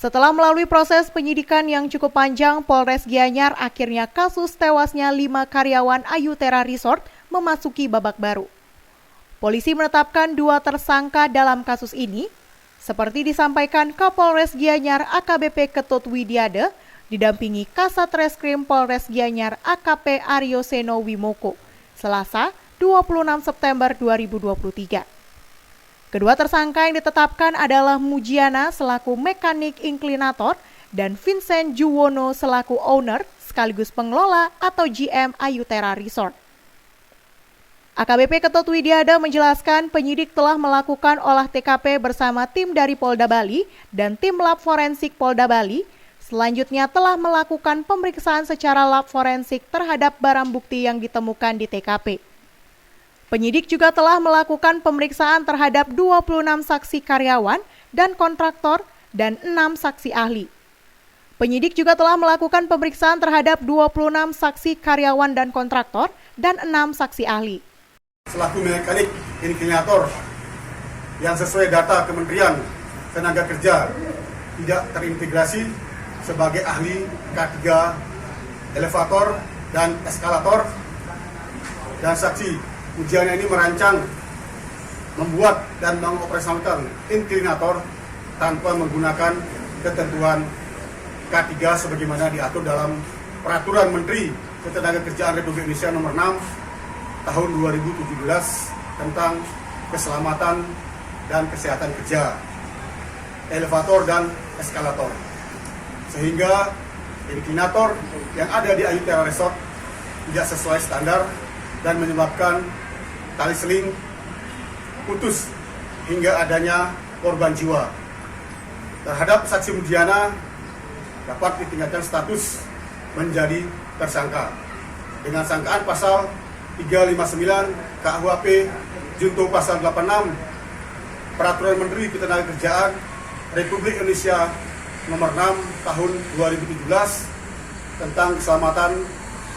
Setelah melalui proses penyidikan yang cukup panjang, Polres Gianyar akhirnya kasus tewasnya 5 karyawan Ayutera Resort memasuki babak baru. Polisi menetapkan 2 tersangka dalam kasus ini, seperti disampaikan Kapolres Gianyar AKBP Ketut Widiade, didampingi Kasat Reskrim Polres Gianyar AKP Aryo Seno Wimoko, Selasa 26 September 2023. Kedua tersangka yang ditetapkan adalah Mujiana selaku mekanik inklinator dan Vincent Juwono selaku owner sekaligus pengelola atau GM Ayutera Resort. AKBP Ketut Widiade menjelaskan penyidik telah melakukan olah TKP bersama tim dari Polda Bali dan tim lab forensik Polda Bali. Selanjutnya telah melakukan pemeriksaan secara lab forensik terhadap barang bukti yang ditemukan di TKP. Penyidik juga telah melakukan pemeriksaan terhadap 26 saksi karyawan dan kontraktor dan 6 saksi ahli. Penyidik juga telah melakukan pemeriksaan terhadap 26 saksi karyawan dan kontraktor dan 6 saksi ahli. Selaku mekanik inklinator yang sesuai data Kementerian Tenaga Kerja tidak terintegrasi sebagai ahli K3 elevator dan eskalator, dan saksi Mujiana ini merancang, membuat dan mengoperasionalkan inklinator tanpa menggunakan ketentuan K3 sebagaimana diatur dalam Peraturan Menteri Ketenagakerjaan Republik Indonesia Nomor 6 Tahun 2017 tentang keselamatan dan kesehatan kerja elevator dan eskalator. Sehingga inklinator yang ada di Ayutera Resort tidak sesuai standar dan menyebabkan tali seling putus hingga adanya korban jiwa. Terhadap saksi Mujiana dapat ditingkatkan status menjadi tersangka dengan sangkaan pasal 359 KUHP junto pasal 86 Peraturan Menteri Ketenagakerjaan Republik Indonesia Nomor 6 Tahun 2017 tentang keselamatan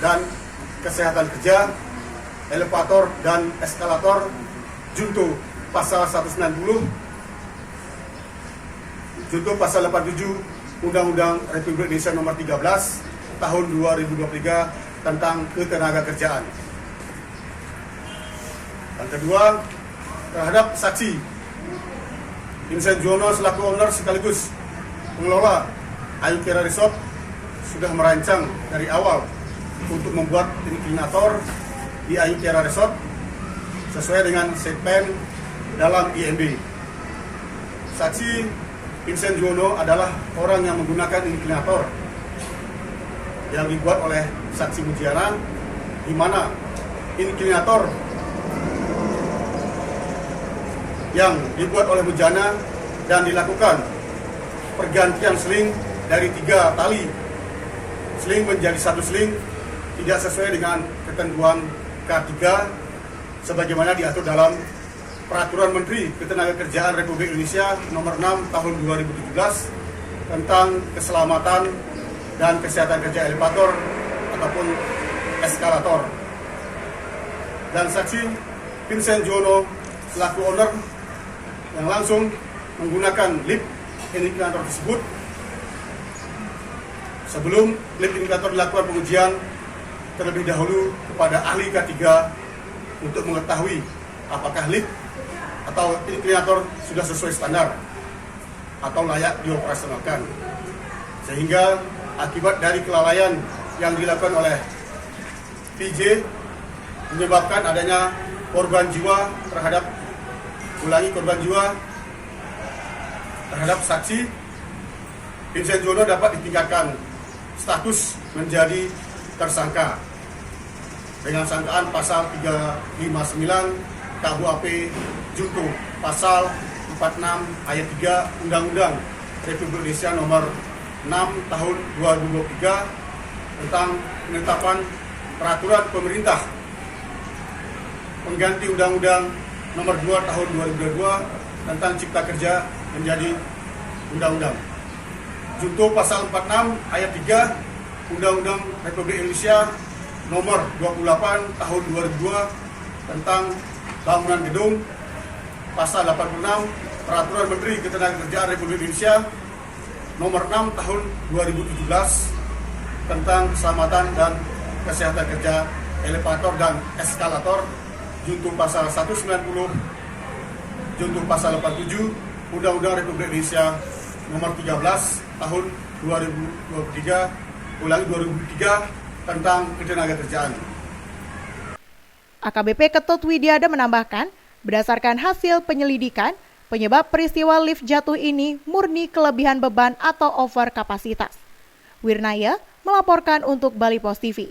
dan kesehatan kerja elevator dan eskalator junto pasal 190 junto pasal 87 Undang-Undang Republik Indonesia Nomor 13 Tahun 2023 tentang ketenagakerjaan. Yang kedua, terhadap saksi Vincent Juwono selaku owner sekaligus pengelola Ayutera Resort sudah merancang dari awal untuk membuat inklinator di Ayutera Resort sesuai dengan segmen dalam IMB. Saksi Vincent Juwono adalah orang yang menggunakan inklinator yang dibuat oleh saksi Mujiana, di mana inklinator yang dibuat oleh Mujiana dan dilakukan pergantian seling dari 3 tali seling menjadi 1 seling tidak sesuai dengan ketentuan K3 sebagaimana diatur dalam Peraturan Menteri Ketenagakerjaan Republik Indonesia Nomor 6 Tahun 2017 tentang keselamatan dan kesehatan kerja elevator ataupun eskalator. Dan saksi Vincent Juwono selaku owner yang langsung menggunakan lift inklinator tersebut. Sebelum lift inklinator dilakukan pengujian terlebih dahulu kepada ahli K3 untuk mengetahui apakah lift atau inklinator sudah sesuai standar atau layak dioperasionalkan. Sehingga akibat dari kelalaian yang dilakukan oleh PJ menyebabkan adanya korban jiwa terhadap saksi Vincent Juwono dapat ditingkatkan status menjadi tersangka dengan sangkaan pasal 359 KUHP junto pasal 46 ayat 3 Undang-Undang Republik Indonesia Nomor 6 Tahun 2023 tentang penetapan peraturan pemerintah pengganti Undang-Undang Nomor 2 Tahun 2022 tentang Cipta Kerja menjadi undang-undang. Junto pasal 46 ayat 3 Undang-Undang Republik Indonesia Nomor 28 Tahun 2002 tentang bangunan gedung, pasal 86 Peraturan Menteri Ketenagakerjaan Republik Indonesia nomor 6 tahun 2017 tentang keselamatan dan kesehatan kerja elevator dan eskalator, junto pasal 190, junto pasal 87 Undang-Undang Republik Indonesia nomor 13 tahun 2023 ulangi 2003 tentang ketenagakerjaan. AKBP Ketut Widiada menambahkan, berdasarkan hasil penyelidikan, penyebab peristiwa lift jatuh ini murni kelebihan beban atau over kapasitas. Wirnaya melaporkan untuk Bali Post TV.